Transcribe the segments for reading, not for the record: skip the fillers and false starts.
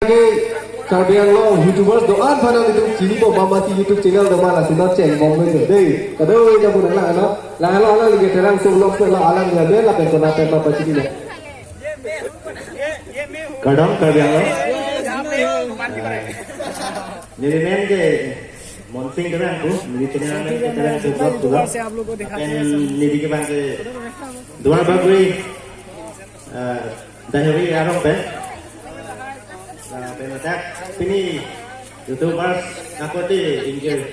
Karbiang lo YouTubers doan pada itu sini po mamati YouTube channel doan lah sinot ceng bom itu deh kadang kita pun lah no lah lo lagi terang sebelum lo alang nggak bela pengen apa apa sini deh kadang karbiang lo jadi main ke monsing terang tuh jadi channel main ke terang sebelum juga dan jadi ke bang ke dua bagui dahulu arong pe penatak ini YouTubers aku di injil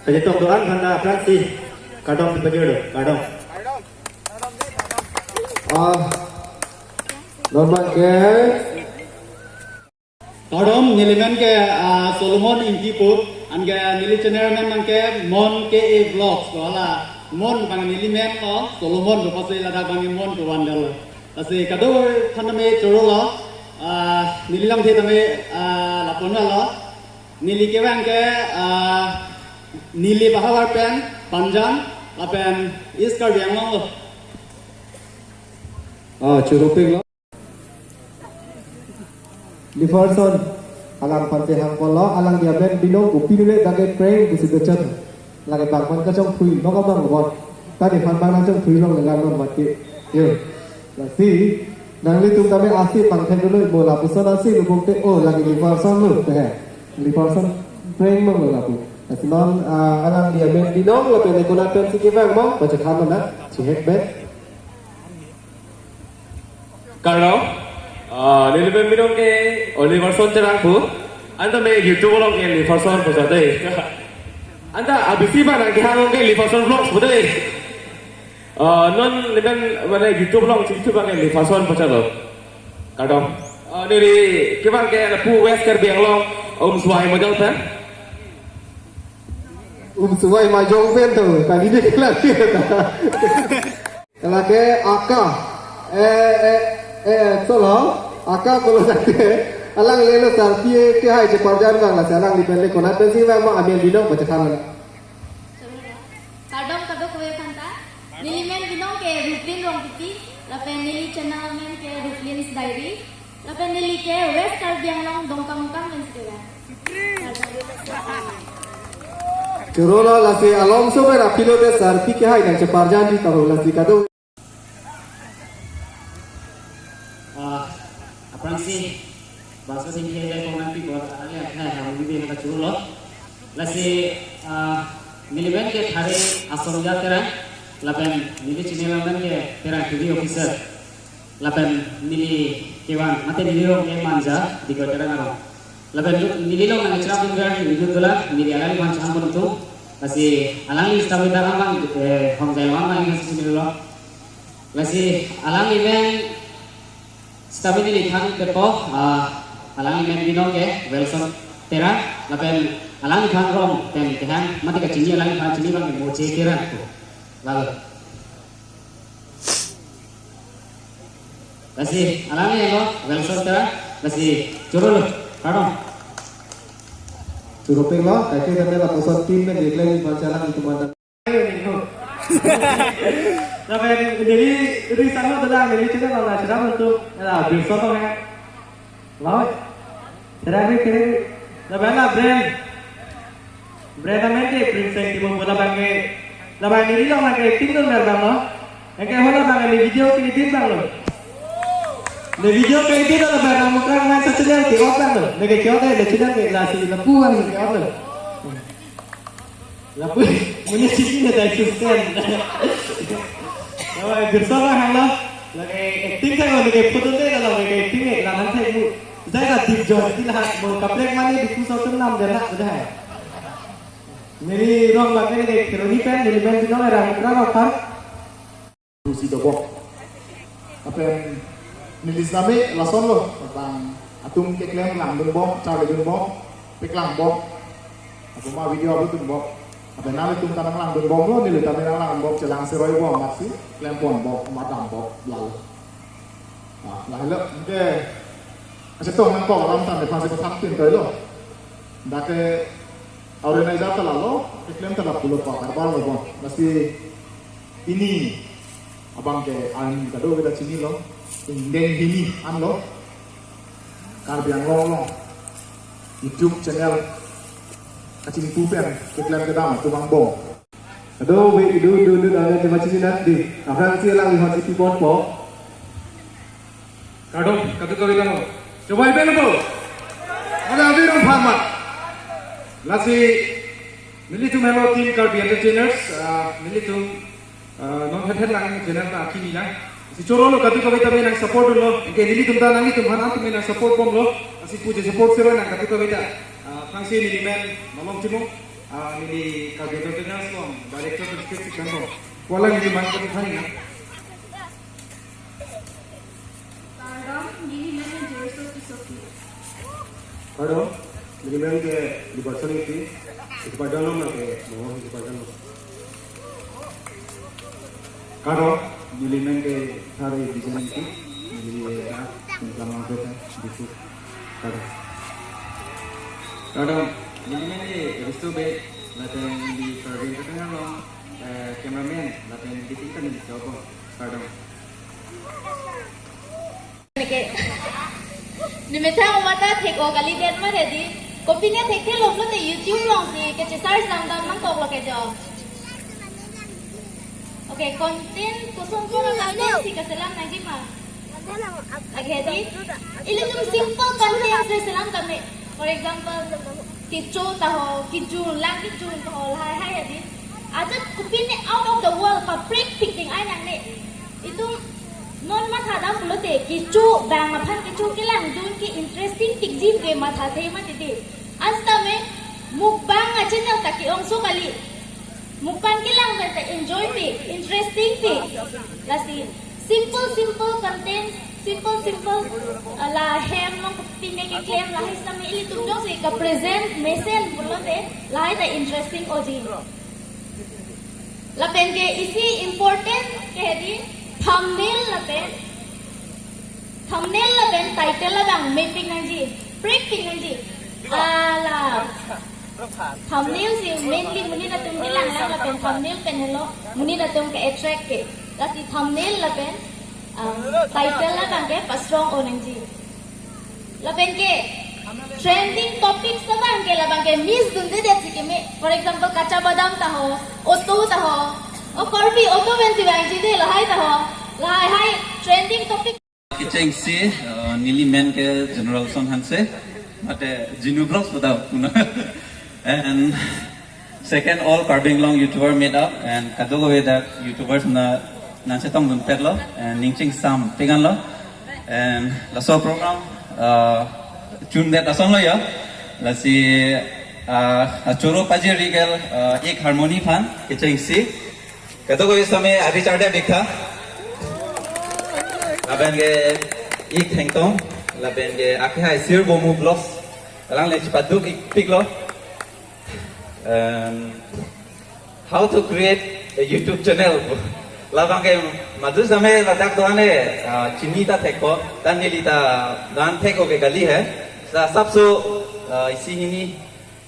jadi doan karena Francis kadang begitu kadang normal ke kadang niliman ke Solomon Ingkipur angga nili channel man ke mon ke vlogs wala mon bang niliman lo Solomon ko pasai lada bang mon ko wandal asi kadang thaname choro lo nililang the tame lapon lo nili ke bang ke nili bahawar pen panjang lapen iskar yang lo curuping lo di person alang pantai hang polo alang dia ben binong upi dulu dagai prank di situ cat lagi bangman ke trong thui nó có bang bot tadi fan bang trong thui long dengan non mati yo lasi nang litung kami asih pangken dulu bola pusat asih lubung te oh lagi di person lu teh di person prank mong lu lapu tapi non alang dia ben binong lo pen ikut pen si kevang mong baca kamu na si head bet kalau nilai minum ke Oliver Son terangku, anda me YouTube orang ke Oliver Son pusat deh. Anda abis ini mana kehangong ke Oliver Son vlog pusat deh. Non dengan mana YouTube orang YouTube orang ke Oliver Son pusat loh. Kadang dari kemana ke ada pu West Karbiang long Suwai model kan? Suwai majong pen tu, tadi dia lagi. Lagi Aka, solo Aka kalau nanti alang lelo sarpie ke hai je parjan bang lah alang di pele kona pensi bang mau ambil binong baca kanan kadang kowe kanta nili men binong ke Ruplin rong piti lapen nili channel men ke Ruplin's diary lapen nili ke West Karbiang long dongkang men segala Curola lasi Alonso ber apilo de sarpi ke hai nang je parjan di tahu lasi kado Francis bahasa sini dia komentar buat kalian yang lebih kita cuci loh. Lasi nilimen ke hari asal jatera, lapen nili cini lapen ke terang TV officer, lapen nili kewan mati nili lo ke manja di kota terang lapen nili lo nang cerah pun itu dolar nili alang manja pun tu, lasi alang istabil dalam bang hongkai lama yang sini lo, lasi alang imen Stabil ini lihat depo, alang imen binong ke Wilson Tera, lapen alang ikan rom, pen kehan mati kecini alang ikan cini bang moce kira tu, lalu, kasih alang ini lo Wilson Tera, kasih curul, kado, curuping lo, kaki dan la pusat tim dan deklarasi pancaran itu mantan. Lapen dari sana sudah dari kita kalau sudah untuk ada besok tu kan, lalu sudah kiri, lapen lah brand amenti prinsip di bawah lapen ini lo nak acting tu mereka lo, yang kaya mana bang ini video editing bang lo, di video editing tu lapen kamu kan main sesuatu di otak lo, negeri kita ada cerita ke lasi lepuan di otak lo, lepu, punya sisi ada susah. Bersama halo, lagi acting saya lagi foto deh kalau lagi acting lah nanti ibu saya dah tim job lah mau kaplek mana di pusat senam jarak sudah. Jadi orang lagi ni keroni pen, jadi pen itu orang berapa kan? Rusi dobok apa yang nilis nami lason lo tentang atung keklem lang bom cara bom peklang bom aku mau video apa tu bom apa nama itu tanam lang bom lo nilis tanam lang bom celang seroi bom masih klempon bom matang bom lalu lah lo mungkin asyik tu orang kau orang tanam pasal kau tin kau lo dah ke organizer terlalu klem terlalu pulut kau karbal lo bom masih ini abang ke an kado kita sini lo indeng hini an lo Karbiang Long YouTube channel kacing pupen iklan kedama tumang bong. Aduh, du ada di macam ni nanti. Akan siapa lihat si pon po? Kado, kado kau bilang, coba ibu apa? Ada apa yang fahamat? Lasi, mili tu melo team Karbi Entertainers, mili tu non head lang channel ta kini lang. Si coro lo kado kau bilang nang support lo, ke mili tu ta nangi tu mana tu nang support pom lo, asi puja support siro nang kado kau bilang. Fangsi mili men, nolong cimo, mili Karbi Entertainers lo, director tu sikit kan lo. Kuala mili mana tu thani na. Kado, jadi memang ke di pasar itu, itu pada lom nak ke, mohon itu pada lom. Kado, jadi memang ke hari di sini itu, jadi tentang apa tu, itu kado. Kado, jadi memang ke restu be, laten di Karbi itu kan lo, cameraman, laten di sini kan di siapa, kado. Nimetang umata thek o kali den ma de di kopi ne thek the lom lo te YouTube long si ke chesar sam dam mang tok lo ke jo. Okay, content kusong ko na content si kasalam na di ma. Okay, di ilang yung simple content sa salam kami. For example, kicho taho, kichu lang kichu taho hai di. Aja kopi ne out of the world pa break picking ay nang ne. Itu non matha da fulo te kichu bang aphan kichu kilang dun ki interesting tikjim ke matha the ma tidi asta me mukbang ache na taki ongso kali mukbang kilang be enjoy te interesting te lasi simple content simple la hem no pine ke claim la hai sami ili tum jong se ka present message fulo te la hai ta interesting oji la pen ke isi important ke di thumbnail laben title labang mapping nanji breaking nanji ala thumbnail si mainly muni na tum dilang lang laben thumbnail pen hello muni na tum ke attract ke lati thumbnail laben title labang ke strong o nanji laben ke trending topics labang ke miss dunde de me for example kacha badam taho auto taho o Karbi auto ben si bang de lahai taho lahai trending topic Kitchen si nili men ke general son hanse mate jinu vlogs batao and second all Karbing Long YouTuber made up and kadogo that YouTubers na setong dun perlo and ningching sam pegan lo and la so program tune that asong lo ya la si choro paji regal ek harmony fan kitchen si kadogo समय आदि चार्टे देखा laben ke ik hengtong laben ke akhai sir bomu vlogs lang le chipaduk ik piklo how to create a YouTube channel labang ke madu समय ladak doane chinita theko dan nilita dan theko ke gali hai sa sabso isi hini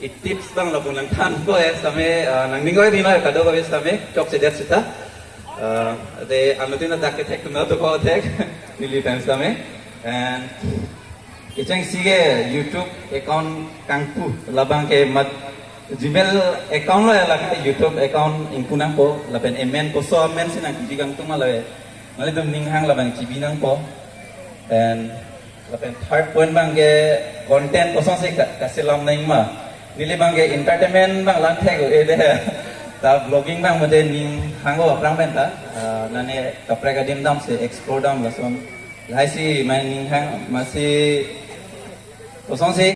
ik tips bang lo pulang kan ko hai समय nangningoy dina kado ko समय chok se det sita de anutin na daket tek na to ko tek nili time समय and kitchen sige YouTube account kangpu labang ke mat Gmail account lo ya lagi YouTube account ingkunang po laben emen ko so men sinang digang tuma lo mali dum ninghang labang cibinang po and laben third point bang ke content ko song se kasilam naing ma nili bang ke entertainment bang lang thek ko ede ta vlogging bang made ning hango aprang ben ta nane kapre ka dim dam se explore dam lasom lai si man ning hang masih ko song se